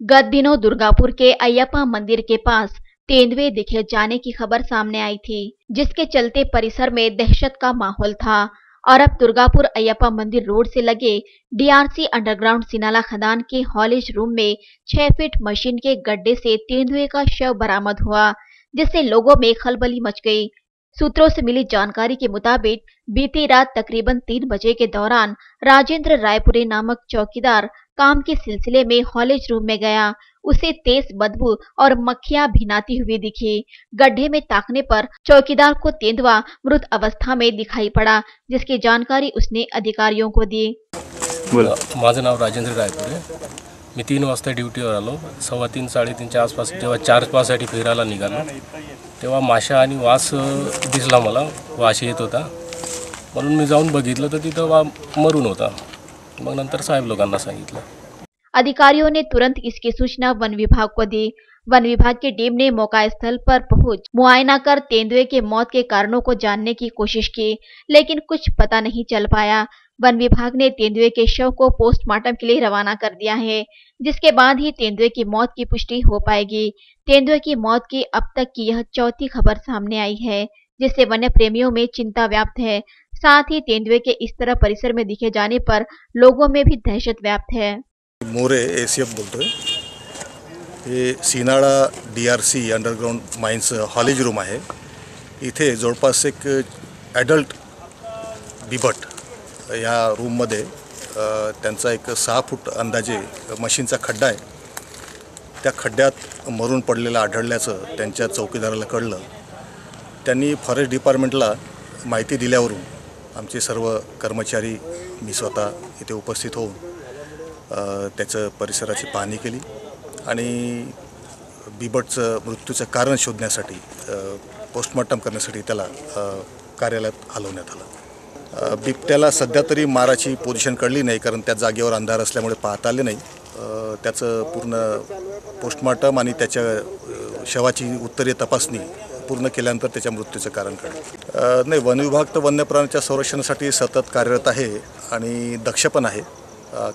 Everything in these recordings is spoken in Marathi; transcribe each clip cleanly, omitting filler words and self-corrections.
गत दिनों दुर्गापुर के अय्यप्पा मंदिर के पास तेंदुए दिखे जाने की खबर सामने आई थी, जिसके चलते परिसर में दहशत का माहौल था। और अब दुर्गापुर अय्यप्पा मंदिर रोड से लगे डीआरसी अंडरग्राउंड सिनाला खदान के हॉलेज रूम में 6 फीट मशीन के गड्ढे से तेंदुए का शव बरामद हुआ, जिससे लोगों में खलबली मच गई। सूत्रों से मिली जानकारी के मुताबिक बीती रात तकरीबन 3 बजे के दौरान राजेंद्र रायपुरे नामक चौकीदार काम के सिलसिले में हॉलेज रूम में गया। उसे तेज बदबू और मक्खियां भिनाती हुई दिखी। गड्ढे में ताकने पर चौकीदार को तेंदुआ मृत अवस्था में दिखाई पड़ा, जिसकी जानकारी उसने अधिकारियों को दी। बोला, माझं नाव राजेंद्र रायपुरे। मी 3 वाजता ड्युटीवर आलो। 3:15 3:30च्या आसपास जेव्हा चार्ज पाससाठी फिरायला निघालो तेव्हा माशा आणि वास दिसला मला, वास येत होता। म्हणून मी जाऊन बघितलं तर तिथं मरून होता। मग नंतर साहेब लोकांना सांगितलं। अधिकारियों ने तुरंत इसकी सूचना वन विभाग को दी। वन विभाग की टीम ने मौका स्थल पर पहुंच मुआयना कर तेंदुए के मौत के कारणों को जानने की कोशिश की, लेकिन कुछ पता नहीं चल पाया। वन विभाग ने तेंदुए के शव को पोस्टमार्टम के लिए रवाना कर दिया है, जिसके बाद ही तेंदुए की मौत की पुष्टि हो पाएगी। तेंदुए की मौत की अब तक की यह चौथी खबर सामने आई है, जिससे वन्य प्रेमियों में चिंता व्याप्त है। साथ ही तेंदुए के इस तरह परिसर में दिखे जाने पर लोगों में भी दहशत व्याप्त है। मोरे एसीएफ बोलतोय। हे सीनाळा DRC underground mines haulage room आहे। इथे जवळपास एक ॲडल्ट बिबट या रूममध्ये त्यांचा एक 6 फूट अंदाजे मशीनचा खड्डा आहे। त्या खड्ड्यात मरून पडलेला आढळल्याचं त्यांच्या चौकीदाराला कळलं। त्यांनी फॉरेस्ट डिपार्टमेंटला माहिती दिल्यावरून आमचे सर्व कर्मचारी, मी स्वतः इथे उपस्थित होऊन त्याचं परिसराची पाहणी केली आणि बिबटचं मृत्यूचं कारण शोधण्यासाठी पोस्टमार्टम करण्यासाठी त्याला कार्यालयात हलवण्यात आलं। बिबट्याला सध्या तरी माराची पोझिशन कळली नाही, कारण त्या जागेवर अंधार असल्यामुळे पाहता आले नाही। त्याचं पूर्ण पोस्टमार्टम आणि त्याच्या शवाची उत्तरीय तपासणी पूर्ण केल्यानंतर त्याच्या मृत्यूचं कारण कळलं। नाही, वन विभाग तर वन्य प्राण्यांच्या संरक्षणासाठी सतत कार्यरत आहे आणि दक्ष पण आहे।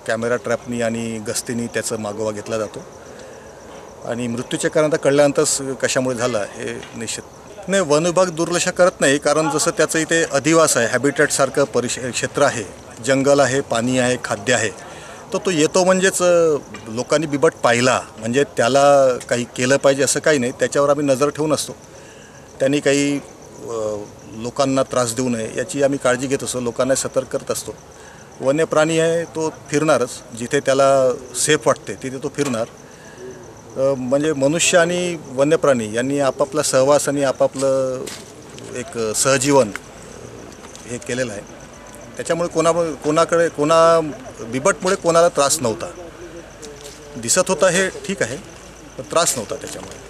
कॅमेरा ट्रॅपनी आणि गस्तीनी त्याचा मागोवा घेतला जातो आणि मृत्यूचे कारण आता कळल्यानंतर कशामुळे झालं हे निश्चित नाही। वन विभाग दुर्लक्ष करत नाही, कारण जसं त्याचं इथे अधिवास आहे, हॅबिटॅटसारखं क्षेत्र आहे, जंगल आहे, पाणी आहे, खाद्य आहे, तर तो येतो म्हणजेच लोकांनी बिबट पाहिला म्हणजे त्याला काही केलं पाहिजे असं काही नाही। त्याच्यावर आम्ही नजर ठेवून असतो। त्यांनी काही लोकांना त्रास देऊ नये याची आम्ही काळजी घेत असतो, लोकांना सतर्क करत असतो। वन्य प्राणी आहे तो फिरणारच, जिथे त्याला सेफ वाटते तिथे तो फिरणार। म्हणजे मनुष्य आणि वन्य प्राणी यांनी आपापला सहवास आणि आपापलं एक सहजीवन हे केलेलं आहे। त्याच्यामुळे बिबटमुळे कोणाला त्रास नव्हता। दिसत होता हे ठीक आहे, पण त्रास नव्हता त्याच्यामुळे।